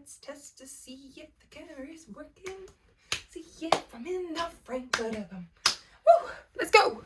let's test to see if the camera is working. See if I'm in the frame. Woo! Let's go!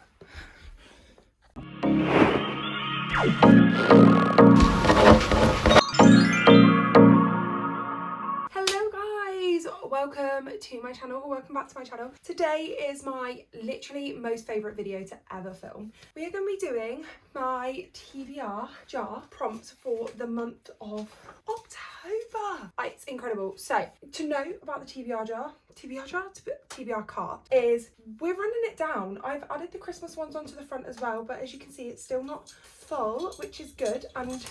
Hello guys! Welcome to my channel, or welcome back to my channel. Today is my literally most favourite video to ever film. We are going to be doing my TBR jar prompts for the month of October. It's incredible. So, to know about the TBR cart is we're running it down. I've added the Christmas ones onto the front as well, but as you can see, it's still not full, which is good. And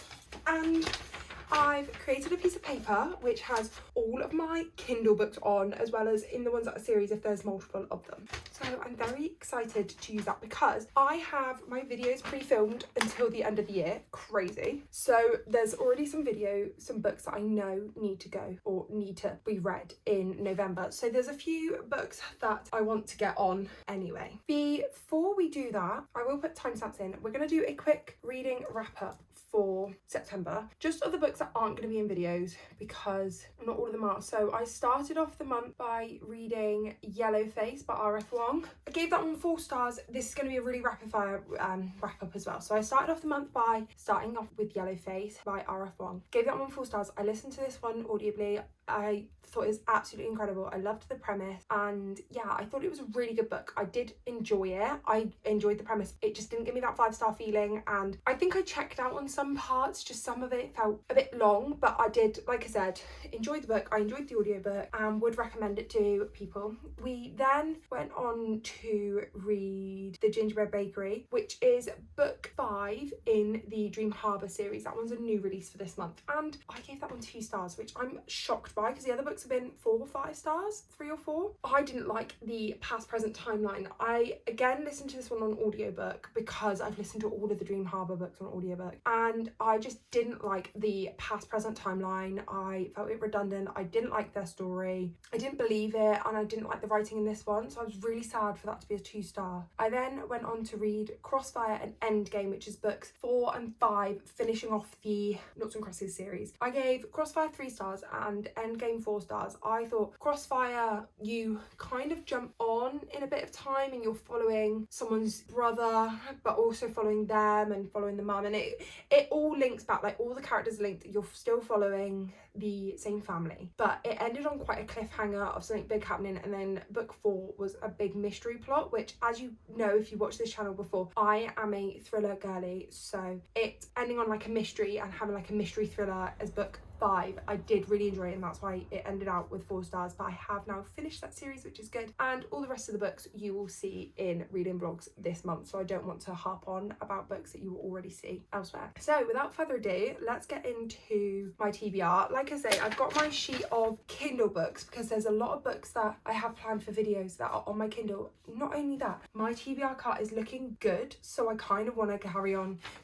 I've created a piece of paper which has all of my Kindle books on, as well as in the ones that are series if there's multiple of them. So I'm very excited to use that because I have my videos pre-filmed until the end of the year. Crazy. So there's already some books that I know need to go or need to be read in November. So there's a few books that I want to get on anyway. Before we do that, I will put timestamps in. We're going to do a quick reading wrap up for September, just of the books that aren't going to be in videos because not all of them are. So I started off the month by reading Yellowface by R.F. Wong. I gave that one 4 stars. This is going to be a really rapid fire wrap up as well. So I started off the month by starting off with Yellowface by R.F. Wong. Gave that one 4 stars. I listened to this one audibly. I thought it was absolutely incredible. I loved the premise, and yeah, I thought it was a really good book. I did enjoy it. I enjoyed the premise. It just didn't give me that 5-star feeling, and I think I checked out on some parts. Just some of it felt a bit long, but I did, like I said, enjoy the book. I enjoyed the audiobook and would recommend it to people. We then went on to read The Gingerbread Bakery, which is book 5 in the Dream Harbour series. That one's a new release for this month, and I gave that one 2 stars, which I'm shocked by because the other books have been 4 or 5 stars, 3 or 4. I didn't like the past present timeline. I again listened to this one on audiobook because I've listened to all of the Dream Harbour books on audiobook, and I just didn't like the past present timeline. I felt it redundant. I didn't like their story. I didn't believe it, and I didn't like the writing in this one, so I was really sad for that to be a 2-star. I then went on to read Crossfire and Endgame, which is books 4 and 5, finishing off the Noughts and Crosses series. I gave Crossfire 3 stars and Endgame 4 stars. I thought Crossfire, you kind of jump on in a bit of time and you're following someone's brother, but also following them and following the mum, and it all links back, like all the characters linked. You're still following the same family, but it ended on quite a cliffhanger of something big happening. And then book 4 was a big mystery plot, which, as you know if you watched this channel before, I am a thriller girly, so it ending on like a mystery and having like a mystery thriller as book 5, I did really enjoy it, and that's why it ended out with 4 stars. But I have now finished that series, which is good, and all the rest of the books you will see in reading vlogs this month, so I don't want to harp on about books that you will already see elsewhere. So without further ado, let's get into my TBR. Like I say, I've got my sheet of Kindle books because there's a lot of books that I have planned for videos that are on my Kindle. Not only that, my TBR cart is looking good, so I kind of want to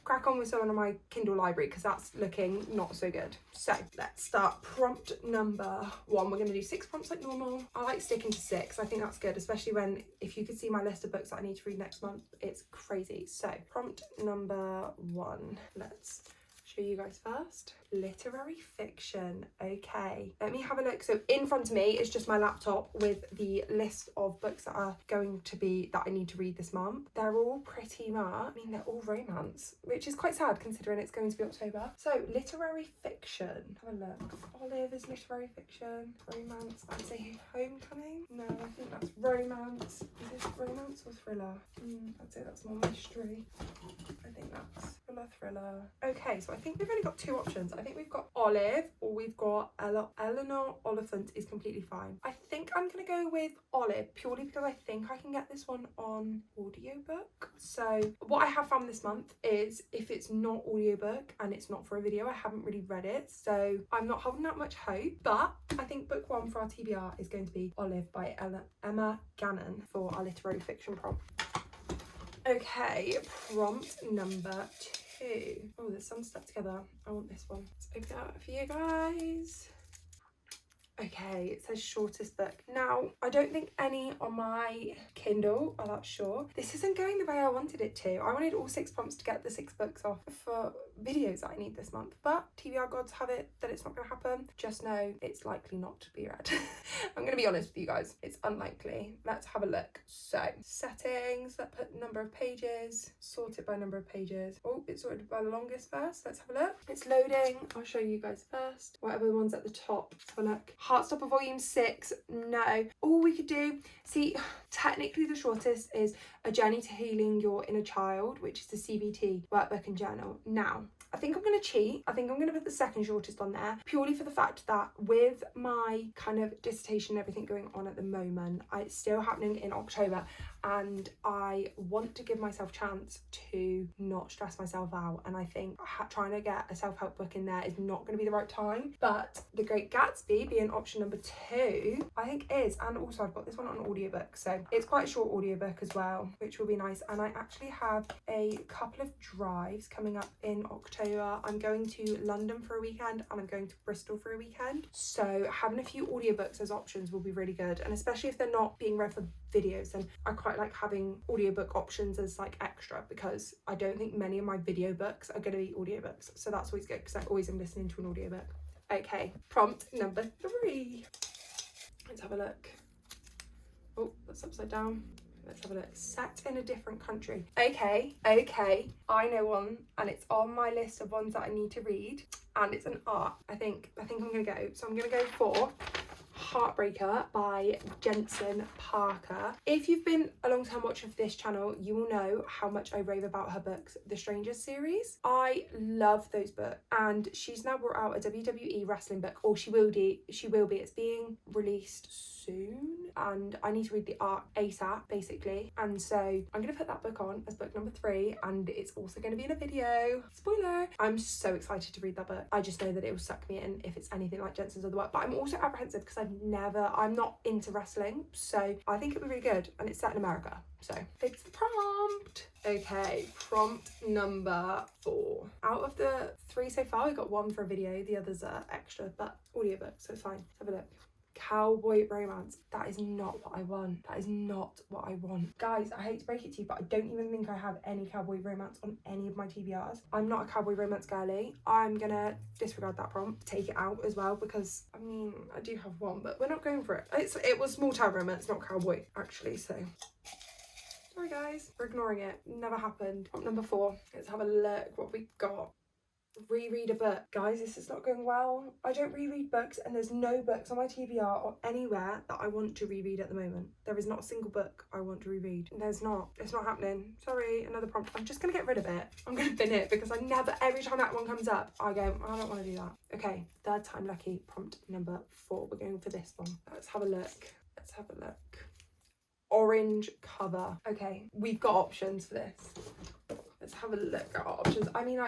crack on with some of my Kindle library because that's looking not so good. So let's start prompt number 1. We're going to do 6 prompts like normal. I like sticking to 6. I think that's good, especially if you could see my list of books that I need to read next month, it's crazy. So prompt number 1, let's show you guys first. Literary fiction. Okay, let me have a look. So in front of me is just my laptop with the list of books that I need to read this month. They're all pretty much, they're all romance, which is quite sad considering it's going to be October. So literary fiction, have a look. Olive is literary fiction. Romance, I'd say Homecoming. No, I think that's romance. Is this romance or thriller? I'd say that's more mystery. I think that's thriller. Okay, so I think we've only got 2 options. I think we've got Olive or we've got Eleanor Oliphant is completely fine. I think I'm gonna go with Olive purely because I think I can get this one on audiobook. So what I have found this month is if it's not audiobook and it's not for a video, I haven't really read it, so I'm not holding that much hope. But I think book 1 for our TBR is going to be Olive by Emma Gannon for our literary fiction prompt. Okay, prompt number 2. Oh, there's some stuck together. I want this one. Let's open it up for you guys. Okay, Okay, it says shortest book. Now, I don't think any on my Kindle are that short. This isn't going the way I wanted it to. I wanted all 6 prompts to get the 6 books off for videos that I need this month, but TBR gods have it that it's not going to happen. Just know it's likely not to be read. I'm going to be honest with you guys, it's unlikely. Let's have a look. So, settings, let's put number of pages, sort it by number of pages. Oh, it's sorted by the longest first. Let's have a look. It's loading. I'll show you guys first. Whatever the one's at the top. Let's have a look. Heartstopper volume 6. No. All we could do, see, technically the shortest is A Journey to Healing Your Inner Child, which is the CBT workbook and journal. Now, I think I'm going to cheat. I think I'm going to put the second shortest on there, purely for the fact that with my kind of dissertation and everything going on at the moment, it's still happening in October, and I want to give myself a chance to not stress myself out, and I think trying to get a self-help book in there is not going to be the right time. But The Great Gatsby being option number 2, I think is, and also I've got this one on audiobook, so it's quite a short audiobook as well, which will be nice. And I actually have a couple of drives coming up in October. I'm going to London for a weekend and I'm going to Bristol for a weekend, so having a few audiobooks as options will be really good, and especially if they're not being read for videos, then I quite like having audiobook options as like extra, because I don't think many of my video books are going to be audiobooks, so that's always good because I always am listening to an audiobook. Okay, prompt number 3. Let's have a look. Oh, that's upside down. Let's have a look. Set in a different country. Okay, I know one, and it's on my list of ones that I need to read, and it's an art. I think I'm gonna go. So I'm gonna go for Heartbreaker by Jensen Parker. If you've been a long-time watcher of this channel, you will know how much I rave about her books, the Strangers series. I love those books, and she's now brought out a WWE wrestling book, or she will be. It's being released soon, and I need to read the art ASAP, basically. And so I'm gonna put that book on as book number 3, and it's also gonna be in a video. Spoiler! I'm so excited to read that book. I just know that it will suck me in if it's anything like Jensen's other work, but I'm also apprehensive because I'm not into wrestling, so I think it'll be really good, and it's set in America, so it's the prompt. Okay, prompt number 4. Out of the 3 so far, we got 1 for a video, the others are extra, but audiobook, so it's fine. Let's have a look. Cowboy romance. That is not what I want. That is not what I want. Guys, I hate to break it to you, but I don't even think I have any cowboy romance on any of my TBRs. I'm not a cowboy romance girly. I'm gonna disregard that prompt, take it out as well, because I mean, I do have one, but we're not going for it. It was small town romance, not cowboy, actually, so sorry guys for ignoring it. Never happened. Prompt number 4. Let's have a look what we got. Reread a book. Guys, this is not going well. I don't reread books, and there's no books on my TBR or anywhere that I want to reread at the moment. There is not a single book I want to reread. There's not. It's not happening. Sorry, another prompt. I'm just gonna get rid of it. I'm gonna bin it, because every time that one comes up, I go, I don't want to do that. Okay, third time lucky. Prompt number 4. We're going for this one. Let's have a look. Orange cover. Okay, we've got options for this. Let's have a look at our options. I mean,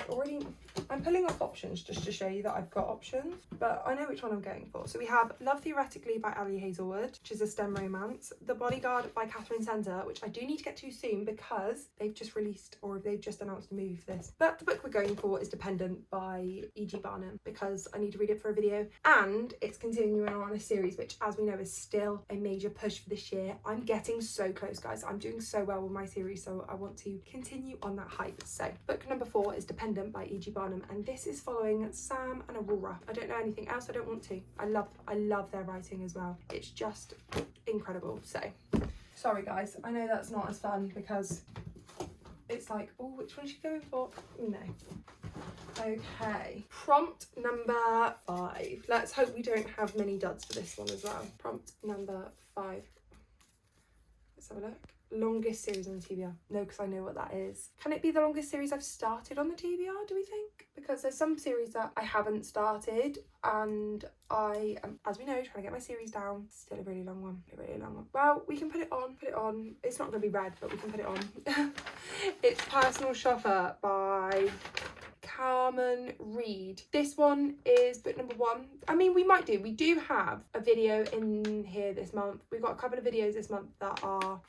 I'm pulling off options just to show you that I've got options, but I know which one I'm going for. So we have Love Theoretically by Ali Hazelwood, which is a STEM romance. The Bodyguard by Catherine Sender, which I do need to get to soon because they've just released, or they've just announced a movie for this. But the book we're going for is Dependent by E.G. Barnum, because I need to read it for a video, and it's continuing on a series, which, as we know, is still a major push for this year. I'm getting so close, guys. I'm doing so well with my series, so I want to continue on that hype. So book number 4 is Dependent by E.G. Barnum, and this is following Sam and Aurora. I don't know anything else. I don't want to. I love their writing as well. It's just incredible. So sorry guys, I know that's not as fun, because it's like, oh, which one is she going for? No. Okay, prompt number 5. Let's hope we don't have many duds for this one as well. Prompt number 5. Let's have a look. Longest series on the TBR. No, because I know what that is. Can it be the longest series I've started on the TBR, do we think? Because there's some series that I haven't started, and I am, as we know, trying to get my series down. Still a really long one. Well, we can put it on. It's not going to be read, but we can put it on. It's Personal Shopper by Carmen Reed. This one is book number 1. I mean, we do have a video in here this month. We've got a couple of videos this month that are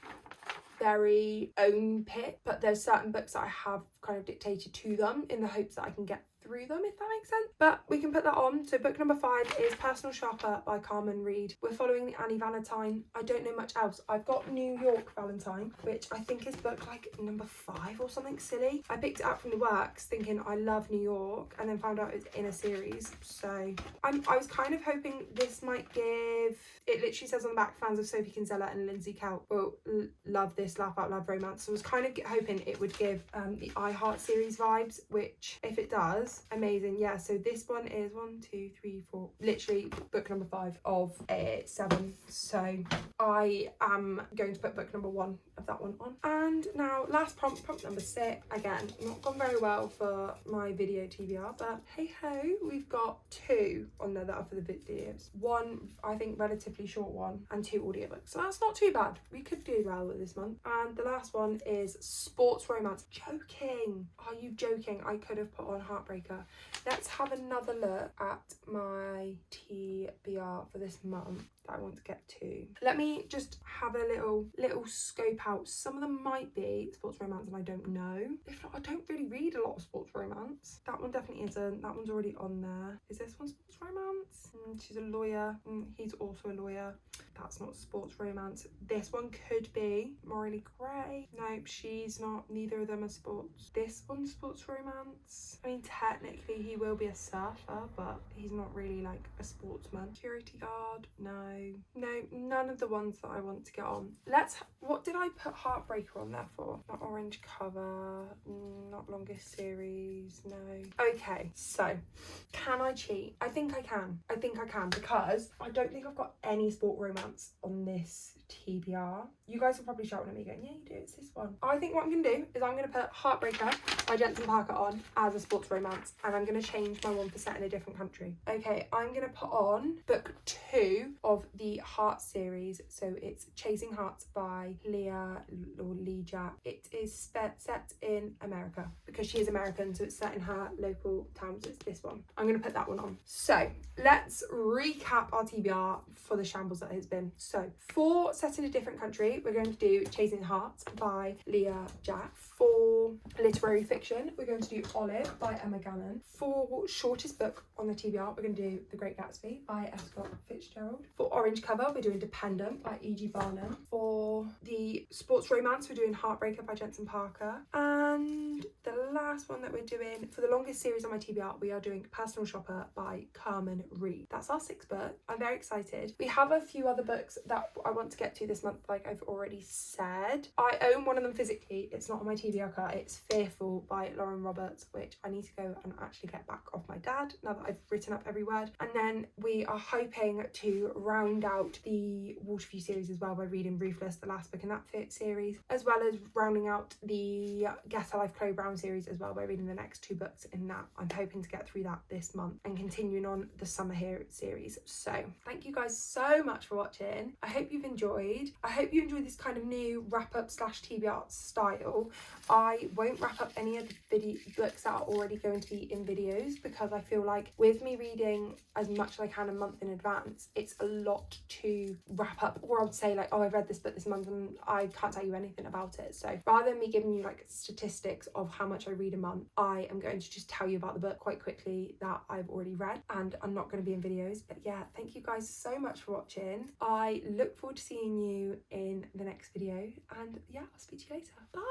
very own pick, but there's certain books that I have kind of dictated to them in the hopes that I can get through them, if that makes sense. But we can put that on. So book number 5 is Personal Shopper by Carmen Reed. We're following the Annie Valentine. I don't know much else. I've got New York Valentine, which I think is book like number 5 or something silly. I picked it up from the works thinking I love New York, and then found out it's in a series. So I was kind of hoping this might give, it literally says on the back, fans of Sophie Kinsella and Lindsay Kelp will love this laugh out loud romance. So I was kind of hoping it would give the I Heart series vibes, which if it does, amazing. Yeah, so this one is 1, 2, 3, 4, literally book number 5 of 7. So I am going to put book number 1 of that one on. And now last prompt number 6. Again, not gone very well for my video TBR, but hey ho, we've got 2 on there that are for the videos. 1, I think, relatively short one, and 2 audiobooks. So that's not too bad. We could do well with this month. And the last one is sports romance. Joking. Are you joking? I could have put on Heartbreaker. Let's have another look at my TBR for this month that I want to get to. Let me just have a little scope out. Some of them might be sports romance and I don't know. If not, I don't really read a lot of sports romance. That one definitely isn't. That one's already on there. Is this one sports romance? She's a lawyer. He's also a lawyer. That's not sports romance. This one could be Morally Grey. Nope, she's not. Neither of them are sports. This one's sports romance. I mean, technically he will be a surfer, but he's not really like a sportsman. Security guard. No, none of the ones that I want to get on. What did I put Heartbreaker on there for? Not orange cover, not longest series, no. Okay, so can I cheat? I think I can because I don't think I've got any sport romance on this TBR. You guys are probably shouting at me going, yeah you do, it's this one. I think what I'm gonna do is I'm gonna put Heartbreaker by Jensen Parker on as a sports romance, and I'm gonna change my one for set in a different country. Okay, I'm gonna put on book 2 of the Heart series. So it's Chasing Hearts by Leah or Leja. It is set in America because she is American, so it's set in her local town. So it's this one. I'm gonna put that one on. So let's recap our TBR for the shambles that has been. So for set in a different country, we're going to do Chasing Hearts by Leah Jack. For literary fiction, we're going to do Olive by Emma Gannon. For shortest book on the TBR, we're going to do The Great Gatsby by F. Scott Fitzgerald. For orange cover, we're doing Dependent by E.G. Barnum. For the sports romance, we're doing Heartbreaker by Jensen Parker. And the last one that we're doing for the longest series on my TBR, we are doing Personal Shopper by Carmen Reed. That's our 6th book. I'm very excited. We have a few other books that I want to get to this month, like I've already said. I own one of them physically. It's not on my TBR card. It's Fearful by Lauren Roberts, which I need to go and actually get back off my dad now that I've written up every word. And then we are hoping to round out the Waterview series as well by reading Ruthless, the last book in that series, as well as rounding out the Guess Her Life Chloe Brown series as well by reading the next 2 books in that. I'm hoping to get through that this month and continuing on the Summer Here series. So thank you guys so much for watching. I hope you've enjoyed. I hope you enjoyed this kind of new wrap up / TBR style. I won't wrap up any of the books that are already going to be in videos because I feel like with me reading as much as I can a month in advance, it's a lot to wrap up. Or I would say like, oh, I've read this book this month and I can't tell you anything about it. So rather than me giving you like statistics of how much I read a month, I am going to just tell you about the book quite quickly that I've already read, and I'm not going to be in videos. But yeah, thank you guys so much for watching. I look forward to seeing you in the next video, and yeah, I'll speak to you later. Bye.